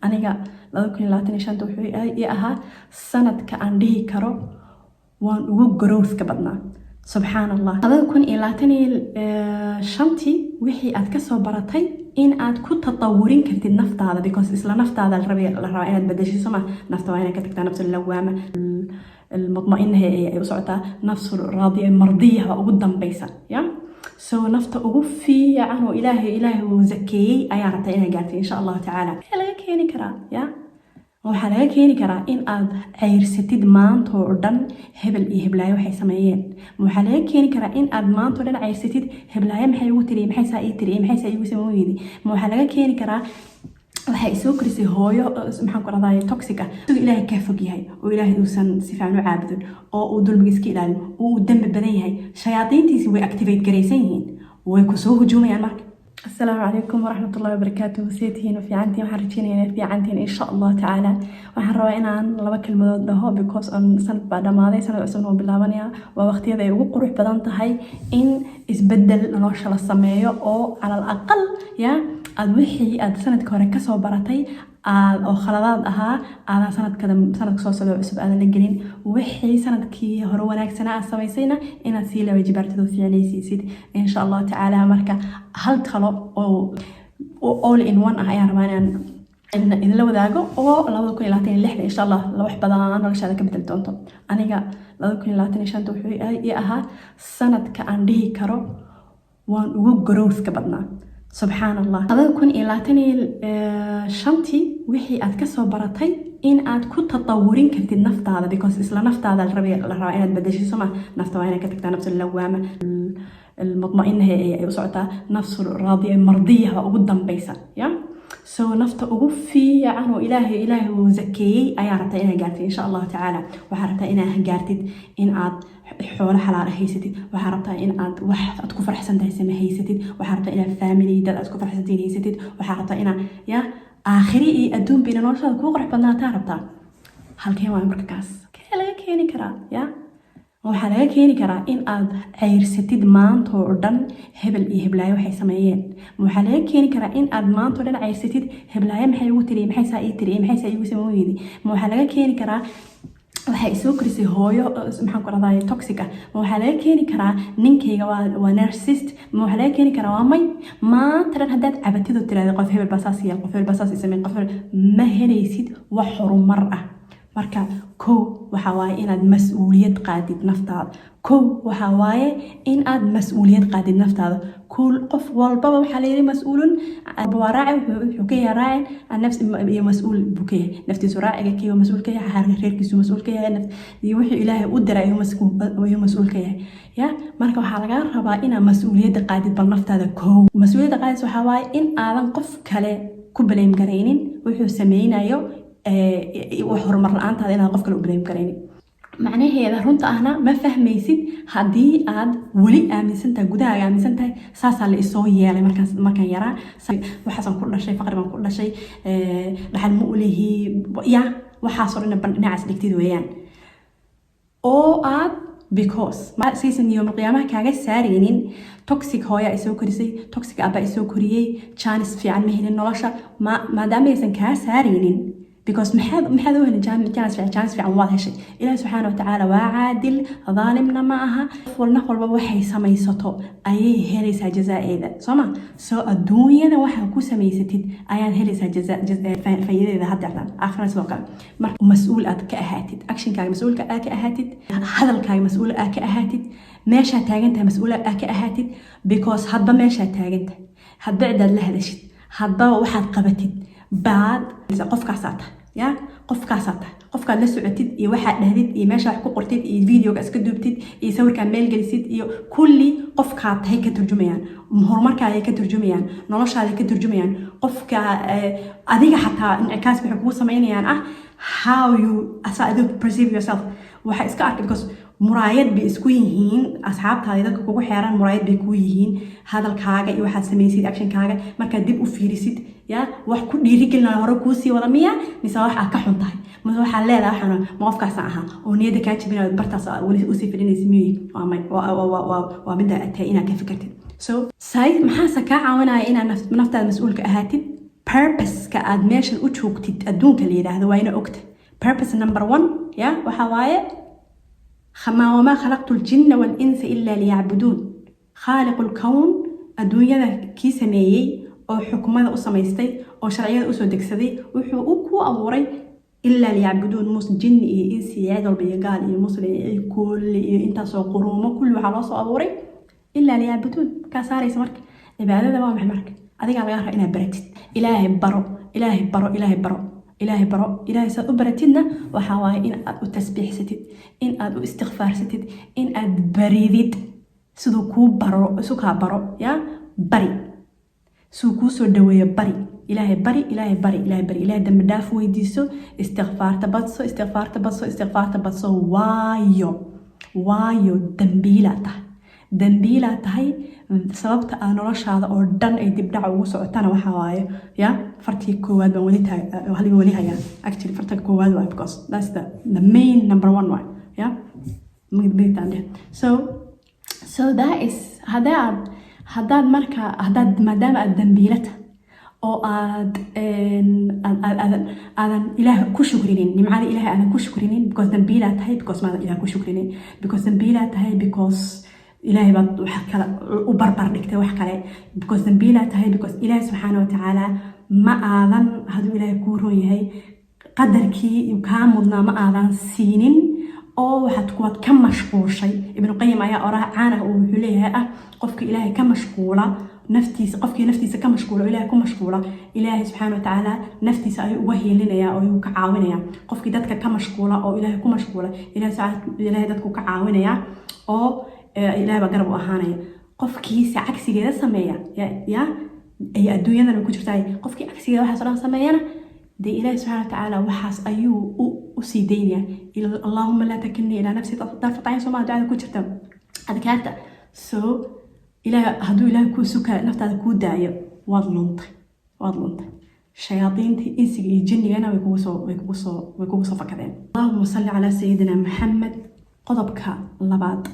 aniga 2025 wuxuu ii ahaa sanadka aan dhihi karo waan ugu growth-ka badnaa. subxaan allah. 2025 wixii aad ka soo baratay in aad ku tatawurin kartid naftaada, because isla naftaada la rabaa inaad bedesho. soma nafta waa inaad ka tagtaa nafsul lawaama المطمئنة هي وسعتها نفس راضية مرضية وقدام بيسا يا سو نفط أوفي عنه إلهي وزكي أيارتها إنها قالت إن شاء الله تعالى حلقة كيني كرا يا وحلقة كيني كرا إن أد عيرستيد مانتو أردن هبل هبلاي وحي سمايين وحلقة كيني كرا إن أد مانتو أردن عيرستيد هبلاي محي وتري محي ساي تري محي ساي وسمويدي وحلقة كيني كرا waxay soo korisay hooyo maxaan ku raday toxic ah ilaahay ka fog yahay oo ilaahay uusan si fiican u caabudin oo uu dulmiga iska ilaalin oo uu dambi badan yahay shayaadiintiisi way activate gareysan yihiin way ku soo hujuumayaan marka. السلام عليكم ورحمة الله وبركاته. سيتين وفي عندي وحرجيني في عندي إن شاء الله تعالى وحنروينا عن لبك الموضوع ده because on سنة بعد ما هذا سنة عشرين باللبنية ووقتها ذي وقروح بدنت هاي إن إسبدل نوشل السماية أو على الأقل يا الوحي سنة كوركسة وبرتي أو خلادات أنا سنة كسوسة عصب أنا لجرين وحي سنة كي هروانك سنة السويسينا إن السيلة وجبرت في عليه سيد إن شاء الله تعالى مركا هل تخلو أو all in one أهاي رمانا إن لو ذاقو أو لو كن لاتين اللحظة إن شاء الله لو حبضا أنا ولا شيء كبدل تونتو أنا لو كن لاتين شانتو حوي أها سنة كأندي كرو وان growth كبدنا. subxaan allah. 2025 wixii aad ka soo baratay in aad ku tatawurin kartid naftaada, because isla naftaada la rabaa inaad bedesho. soma nafta waa inaad ka tagtaa nafsul lawaama المطمئنة هي وسعتها نفس راضية مرضية وقدام بيسا يا سو نفط أوفي عنه إلهي وزكي أيارتها إنها قالت إن شاء الله تعالى وحرتها إنها قالت إن عاد حول حلال هيستي وحرتها إن عاد واحد أتكفر حسن تهيسمة هيستي وحرتها إنها فاميلي دل أتكفر حسن تين هيستي وحرتها إنها يا آخري أدون بين نورشة كوغرح بدنا تعرفتها هل كان وعمرك كاس كلا كيني كرا يا waxaa laga keeni karaa in aad ceyrsatid maanta oo dhan hebel iyo heblaayo waxay sameeyeen. waxaa laga keeni karaa in aad maanta oo dhan ceyrsatid heblaayo maxay ugu tiri maxay saa ii tiri maxay saa iigu sameeyeen. waxaa laga keeni karaa waxay soo korisay hooyo maxaan ku raday toxic ah. waxaa laga keeni karaa ninkayga waa narcissist. waxaa laga keeni karaa waa may maanta dhan haddaad cabatid oo tiraahdo qof hebel basaas iyo qof hebel basaas sameeyay qof ma helaysid wax horumar ah. marka kow waxa waaye inaad mas'uuliyad qaadid naftaada. kow waxa waaye in aad mas'uuliyad qaadid naftaada. كل قف والبابا وحالي مسؤول بوراعي وحكي راعي عن نفس مسؤول بكيه نفتي سراعي كي مسؤول كيه حركة كيسو مسؤول كيه نفس يوحي إلهي قدر مسؤول كيه يا مركب حلقة ربا إن مسؤولية قاعدة بالنفط هذا كو مسؤولية قاعدة وحواي إن آدم قف كله كبلين قرينين وحو سمين أيو وحور مرة أنت هذا قف كله كبلين قرينين معناه هي runta ahna ma fahmaysid hadii aad wali aaminsantahay gudaha aaminsantahay saasa la isoo yeelay markaan yaraa waxaan ku dhashay faqri baan ku dhashay dhaxal ma u leeyahay ya waxa soo dhinacaas dhigtid weeyaan oo aad because ma saysan yawm qiyaamaha kaaga saareenin toxic hooya isoo korisay toxic aba isoo koriyay chance fiican ma helin nolosha maadaama aysan kaa saareenin because محد هو اللي جانس في عوض هالشيء. إله سبحانه وتعالى وعادل ظالمنا معها والنقل بوحي سميسته أي هريسة جزاء إذا سما سو الدنيا ده واحد كوس سميستيد أيان هريسة جزاء فيدا إذا هاد عطان آخر نسوق مسؤول كأهاتد أكشن كاي مسؤول كأهاتد هذا الكاي مسؤول كأهاتد ماشى تاجنتها مسؤولة كأهاتد because هذا ماشى تاجنتها هذا بعد لهذا الشيء هذا واحد قبتد بعد قف كاسات يا قف كاسات قف كان لسعتيد يوحد نهديد يمشي حكو قرتيد الفيديو كاسكدوبتيد يصور كمل جلسيد كل قف كات هيك ترجميان هرمرك هيك ترجميان نلاش هيك ترجميان قف ك أديك حتى انعكاس بحكو سمعينيان how you perceive yourself وحاسكارك because مرايد بيسكويهين أصحاب هذا كوكو حيران مرايد بيكويهين هذا الكاغا إيه واحد سميسيد أكشن كاغا ما كدب وفيرسيد يا واحد كل يريكل نهار كوسي ولا مية مثلا أكحون تاي مثلا حلا لا حنا ما أفكر ساعها ونيدا كانت بينا برتاس وسي فريني سمي وبدأ أتينا كيف فكرت so سايد محاسة كعونا إنا نفط المسؤول كأهاتد purpose ka aad meeshan u joogtid adduunka la yiraahdo waa ina ogta purpose number 1 ya waxa waaye وما خلقت الجن والإنس إلا ليعبدون خالق الكون الدنيا كي سميي أو حكمة أسميستي أو شرعية أسو دكسدي وحقوق أبوري إلا ليعبدون موس جن إنس يعدل بيقال موس كل إنت سو قرومه كل وحلاص أبوري إلا ليعبدون كساري سمرك عبادة ما محمرك أديك على غيرها إنها برتت إلهي برو إلهي برو إلهي برو إلهي برو إلهي سأبرتنا وحواي إن أدو تسبيح ستد إن أدو استغفار ستد إن أد بريدد سدوكو برو سوكا برو يا بري سوكو سودوية بري إلهي بري إلهي بري إلهي بري إلهي دم داف ويديسو استغفار تبصو استغفار تبصو استغفار تبصو وايو دنبيلة تهي sababta aan noloshaada oo dhan ay dib dhac ugu socotana waxa waaye ya fartii koowaad baan wali hayaa actually farta koowaad waa because that's the main number 1 way ya magdbeetande so that is hadaad marka maadaama aad dambiilata oo aadan ilaah ku shukrinin nimcada ilaahay aadan ku shukrinin because dambiilaa tahay because maadan ilaah ku shukrinin because dambiilaa tahay because إلهي بعد وحكلا وبربر دكتة وحكلا because ذنبيلا تهي because إلهي سبحانه وتعالى ما آذن هذو إلهي كورو يهي قدر كي يكاملنا ما آذن سينين أو حتكون كم مشغول شيء ابن القيم آية أراه عانه وحليها قفك إلهي كم مشغولة قفك نفتيس كم مشغولة إلهي كم مشغولة إلهي سبحانه وتعالى نفتيس أي وهي لنا يا أو كعاونة يا قفك دتك كم مشغولة أو إلهي كم مشغولة إلهي دتك كعاونة يا أو إلهي بقرب وأهانية قفكي عكسي كذا سمية يا أي الدنيا أنا كنت بتاعي قفكي عكسي كذا وحصل سمينا دي إلهي سبحانه وتعالى وحاس أيو أسيدينيا اللهم لا تكلني إلى نفسي طرفة عين سما دعاء كنت شفتم هذا كارتا إلى هدو إلهي كو سكا نفت هذا كو داعي واضلنت شياطين إنسي الجن أنا ويكوسو فكذين اللهم صل على سيدنا محمد قضبك لبعض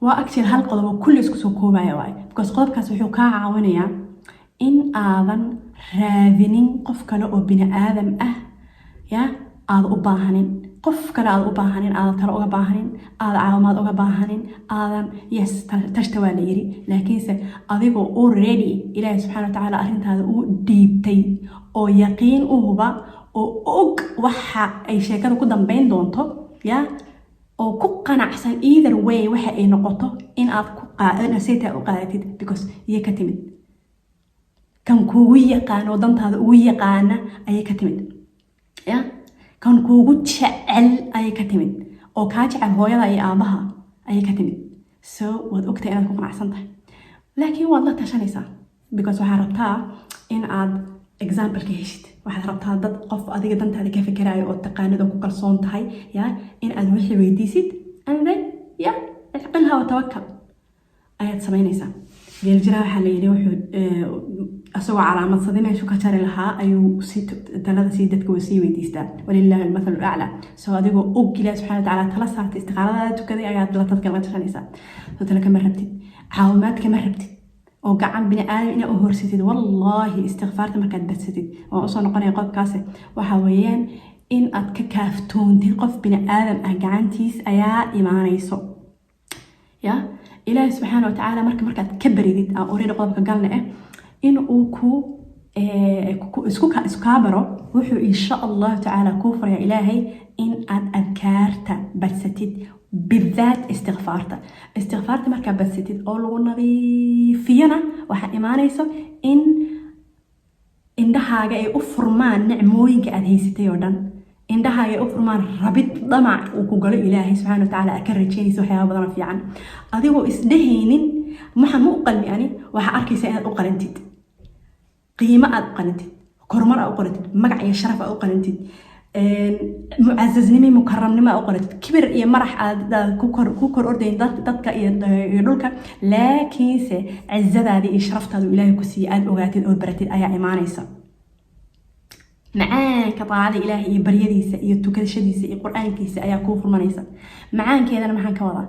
وأكثر هالقضبة كل يسكسو كوبايا واي because قضبكاس وحو كا عاونيا إن آذن راذنين قف كلا أو بني آدم يا آذ أباهنين قف كلا آذ أباهنين آذ ترى أباهنين آذ عاومات أباهنين آذن يس تشتوى ليري لكن أذيبو already إلهي سبحانه وتعالى أرنت هذا أو ديبتي أو يقين أوهبا أو أوك وحا أي شيء كده كدام بين دونتو يا oo ku qanacsan either way waxa ay noqoto in aad ku qaadanaysay u qaadatid because iye ka timid kan kuugu yaqaan oo dantaada ugu yaqaana ayay ka timid ya kan kuugu jecel ayay ka timid oo ka jecel hooyada iyo aabaha ayay ka timid so waad ogtay inaad ku qanacsan tahay laakiin waad la tashanaysaa because waxaad rabtaa in aad example ka heshid waxaad rabtaa dad qof adiga dantaada ka fikiraayo oo taqaanida ku kalsoon tahay ya in aad wixii weydiisid and then ya aqbalha wa tawakkal ayaad samaynaysaa geeljiraa waxaa la yidhi wuxuu asagoo calaamadsaday meeshuu ka jari lahaa ayuu talada sii dadka waa sii weydiistaa walilaahi almathalu aclaa soo adigoo og ilaahi subxana watacaala tala saartay istiqaaradaada tukaday ayaad la dadka la tashanaysaa soo tala kama rabtid caawimaad kama rabtid oo gacan bini aadam ina u horsatid wallahi istighfaarta markaad badsatid oo usoo noqonaya qofkaasi waxa weeyaan in aad ka kaaftoontid qof bini aadam gacantiis ayaa imaanayso ya ilaahi subxaana watacaala markaad ka baridid aan orida qodobka galna in uu isku kaa baro wuxuu insha allahu tacaala kuu faraya ilaahay in aad adkaarta badsatid بالذات استغفارته marka badsatid oo lagu nadiifiyana waxa iimaanayso in indhahaaga ay u furmaan nicmooyinka aad haysatay oo dhan indhahaaga ay u furmaan rabid damac uu ku galo ilaahay subhanahu wa ta'ala ka rajeynayso waxyaabo badan fiican adigoo isdhehaynin maxaan u qalmi ani waxa arkaysaa inaad u qalantid qiimo aad u qalantid kormar aad u qalantid magac iyo sharaf aad u qalantid معززني مكرمني ما أقولت كبر يا مرح كوكر أردين ضدك يدلك لكن عزة هذه إشرفت هذا إلهي كسي أن أغاتي الأبرتي أي إيمانيسا معان كطاعة إلهي بريديسا يتوكد شديسا القرآن كيسا أي كوفر منيسا معان كذا أنا محان كوضع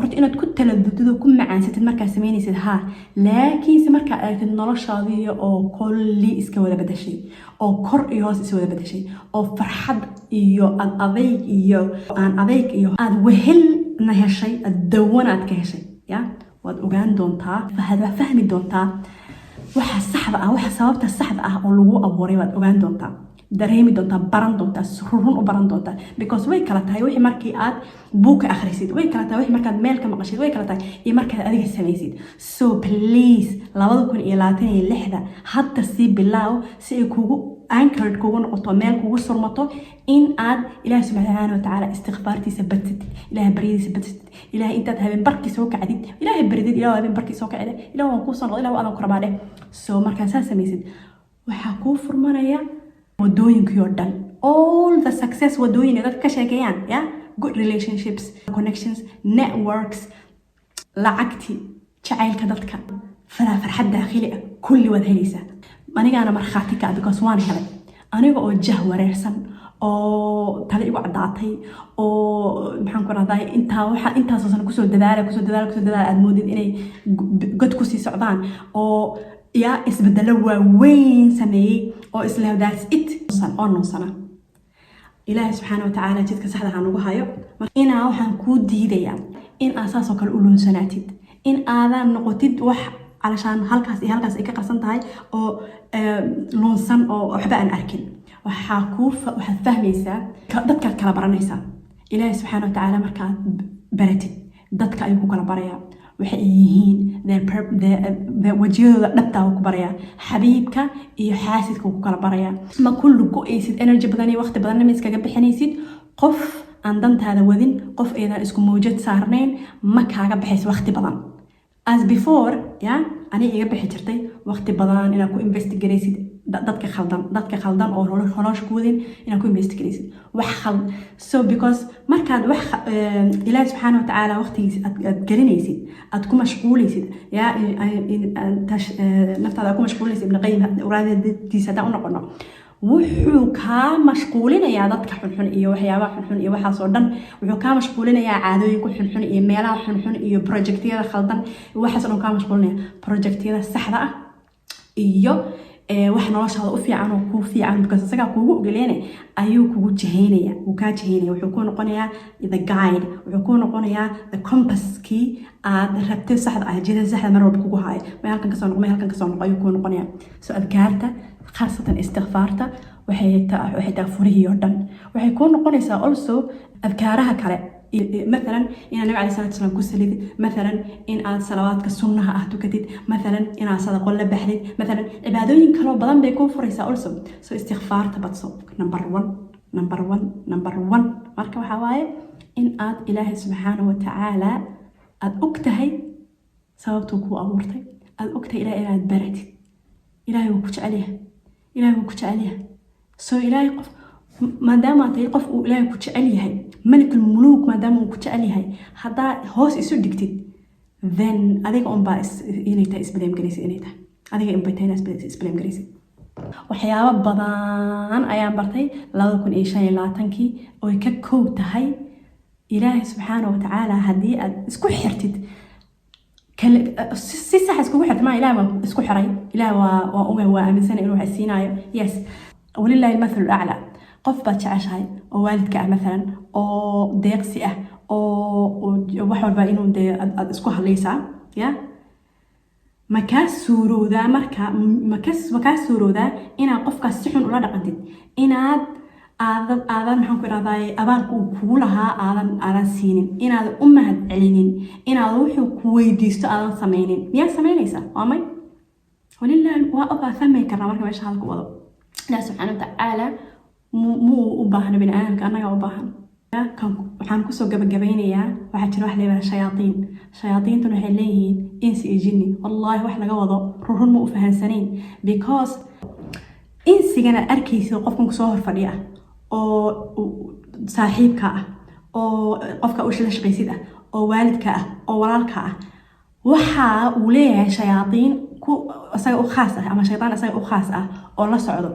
horta inaad ku taladuddo ku macaansatid markaa sameynaysid haa laakiinse markaa aragtid noloshaadii oo kolli iska wada bedeshay oo kor iyo hoos is wada bedeshay oo farxad iyo adayg iyo aan adayg iyo aad wehelna heshay aad dawanaad ka heshay ya waad ogaan doontaa fahmi doontaa waxa saxda ah waxa sababta saxda ah oo lagu abuuray waad ogaan doontaa dareemi doontaa baran doontaa run u baran doontaa because way kala tahay wixii markii aad buuka akhrisid way kala tahay wixii markaad meel ka maqashid way kala tahay iyo markaad adiga samaysid so please 2026 hadda si bilaaw si ay kugu anchored kugu noqoto meel kugu surmato in aad ilaahay subxaanahu wa ta'ala istighfaartiisa badsid ilaahay baryadiisa badsid ilaahay intaad habeen barkii soo kacdid ilaahay baridid ilaahay habeen barkii soo kacdid ilaahay waan ku soo noqday ilaahay waan ku rabaade so markaa saa samaysid waxa ku furmanaya wadooyinkii oo dhan all the success wadooyin dad ka sheekeeyaan ya good relationships connections networks lacagti jacaylka dadka farxad daaqili ah kulli wada helaysaa anigaana markhaati ka because waan helay aniga oo jah wareersan oo tale igu cadaatay oo maxaan ku raday intaas oo kusoo dadaala aad moodid inay god ku sii socdaan oo يا isbedelo waaweyn sameeyay oo isla that's it oo noosana ilaahay subxaanahu wa ta'ala jidka saxda ah ugu hayo ina waxaan ku diidayaa in asaas oo kale u loonsanaatid in aadan noqotid wax علشان halkaas iyo halkaas ay ka qarsan tahay oo loonsan oo waxba aan arkin waxaad fahmaysaa dadka kala baranaysaa ilaahay subxaanahu wa ta'ala markaad baratid dadka ayuu ku kala barayaa waxay yihiin wajiyadooda dhabtaa ku baraya xabiibka iyo xaasidka ku kala baraya ma kullu go'aysid energy badan iyo waqti badan ma iskaga bixinaysid qof aan dantaada wadin qof aydan isku mawjad saarnayn ma kaaga bixayso waqti badan as before ya ani iga bixi jirtay waqti badan inaad ku investigate dadka khaldan oo nolosha ku wadin inaad ku investigate wax khald so because markaad wax ilaahay subxaanahu wa ta'ala waqtigiisa aad gelinaysid aad ku mashquulaysid ya naftaada ku mashquulaysid ibn qayyim uraadadiisa hadaan u noqono wuxuu kaa mashquulinayaa dadka xunxun iyo waxyaabaha xunxun iyo waxaas oo dhan wuxuu kaa mashquulinayaa caadooyinka xunxun iyo meelaha xunxun iyo projectyada khaldan waxaas oo dhan kaa mashquulinaya projectyada saxda ah iyo wax noloshaada u fiican oo ku fiican because asaga kugu ogaleene ayuu kugu jiheynaya uu ka jiheynaya wuxuu ku noqonayaa the guide wuxuu ku noqonayaa the compass key aad rabtay saxda ah jidada saxda mar walba kugu haay halkan ka soo noqo ayuu ku noqonayaa so adkaarta khaasatan istighfaarta waxay taa furihii oo dhan waxay ku noqonaysaa also adkaaraha kale مثلا إن النبي عليه الصلاة والسلام كسلد مثلا إن آد صلواتك السنة أهتكتد مثلا إن آد صدق ولا بحدد مثلا عبادوين كانوا بدن بيكون فريسة also so استغفار تبتصو number one مركب حواي إن آد إلهي سبحانه وتعالى آد أكتهي سببتك وأمرتي آد أكتهي إلهي آد برتي إلهي وكتش عليها so إلهي قف ما دام تيقف إلهي كتشعل يهي ملك الملوك ما دام كتشعل يهي هذا هوس يسود دكتيد then أديك أمبا إنيتا إسبليم جريسي إنيتا أديك إمبتين إسبليم جريسي وحياة بدان أيام برتي لا يكون إيش شيء لا تنكي ويككو تهي إلهي سبحانه وتعالى هدي إسكو حرتد si sax isku xirtay ma ilaahay isku xiray ilaahay waa uga aaminsan inuu xasiinayo yes walillahi al-mathalu al-a'la qof baad jeceshahay oo waalidka ah مثلا oo deeqsi ah oo wax walba inuu aad isku hadlaysaa ya makaa suurooda inaad qofkaas si xun ula dhaqantid inaad aadan maxaan ku irahdaay abaalku kugu lahaa aadan siinin inaad u mahad celinin inaad wuxuu ku weydiisto aadan samaynin miyaa samaynaysaa waa may walillahi waa fahmay karnaa marka meesha halka wado ilaahay subxaanahu wa ta'ala muu u baahna bini aadamka annaga u baahan waxaan kusoo gabagabaynayaa waxaa jira wax leeyahay shayaatiintuna waxay leeyihiin insi iyo jinni wallahi wax laga wado run ma u fahansanayn because insigana arkaysa qofkan kusoo hor fadhiya oo saaxiibka ah oo qofka u shaqaysid ah oo waalidka ah oo walaalka ah waxa uu leeyahay shayaatiin ku asaga u khaas ah ama shaytaan asaga u khaas ah oo la socdo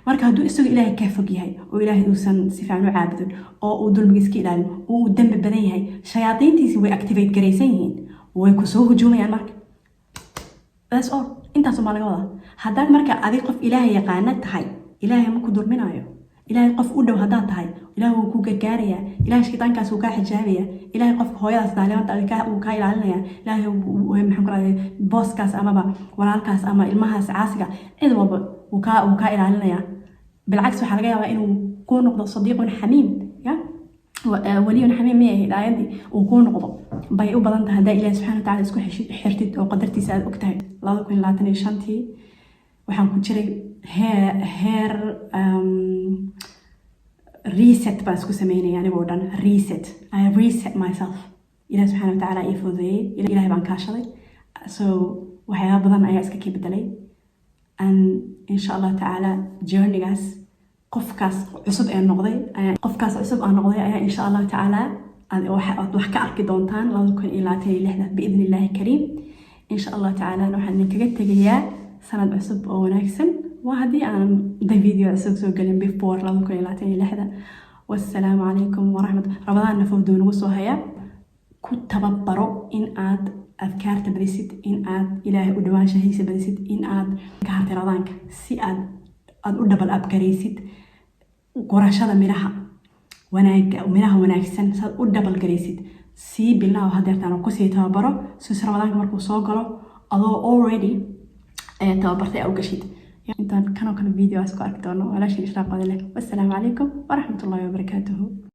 marka hadduu isagu ilaahay ka fog yahay oo ilaahay uusan si fiican u caabudin oo uu dulmiga iska ilaalin oo uu dambi badan yahay shayaadiintiisi way activate garaysan yihiin way ku soo hujuumayaan marka that's all intaas ma laga wadaa haddaad marka adig qof ilaahay yaqaana tahay ilaahay ma ku dulminayo ilaahay qof u dhow haddaad tahay ilaahay wuu ku gargaarayaa ilaahay shaytaankaas wuu kaa xijaabayaa ilaahay qofka hooyadaas daalimada wuu kaa ilaalinayaa ilaahay maxaan ku raadaya booskaas amaba walaalkaas ama ilmahaas caasiga cid walba wuu kaa ilaalinayaa بالعكس waxaa laga yaabaa inuu ku noqdo sadiiqun xamiim ya waliyun xamiim ma yahay aayadii uu ku noqdo bay u badan tahay hadaa ilaahay subxaanahu wa tacaala isku xirtid oo qadartiisa aad og tahay 2025 waxaan ku jiray heer reset baan isku sameynaya anigoo dhan reset I reset myself ilaahay subxaanahu wa tacaala ii fududeeyey ilaahay baan kaashaday so waxyaaba badan ayaa iska bedelay and insha Allah taala journeygaas qofkaas cusub ee noqday ayaa insha Allah taala aad wax ka arki doontaan 2026 باذن الله كريم insha Allah taala waxaan kaga tagayaa sanad cusub oo wanaagsan waa hadii aan video cusub soo galin before 2026 والسلام عليكم ورحمة رمضان نفوضون وصوهيا كنت تببرو إن آد أذكارت بديسيد إن آد إلهي أدوان شهيسي بديسيد إن آد كارت رضانك سي آد أدبل أبكاريسيد قراشة ميرها وميرها وناكسن ساد أدبل كاريسيد سي بالله وهدرتان وقسي تببرو سوس رمضانك مركو صوغلو although already تببرتي أو قشيد يعني كانوا فيديو أسكو أكتونو ولا شيء إشراق والسلام عليكم ورحمة الله وبركاته.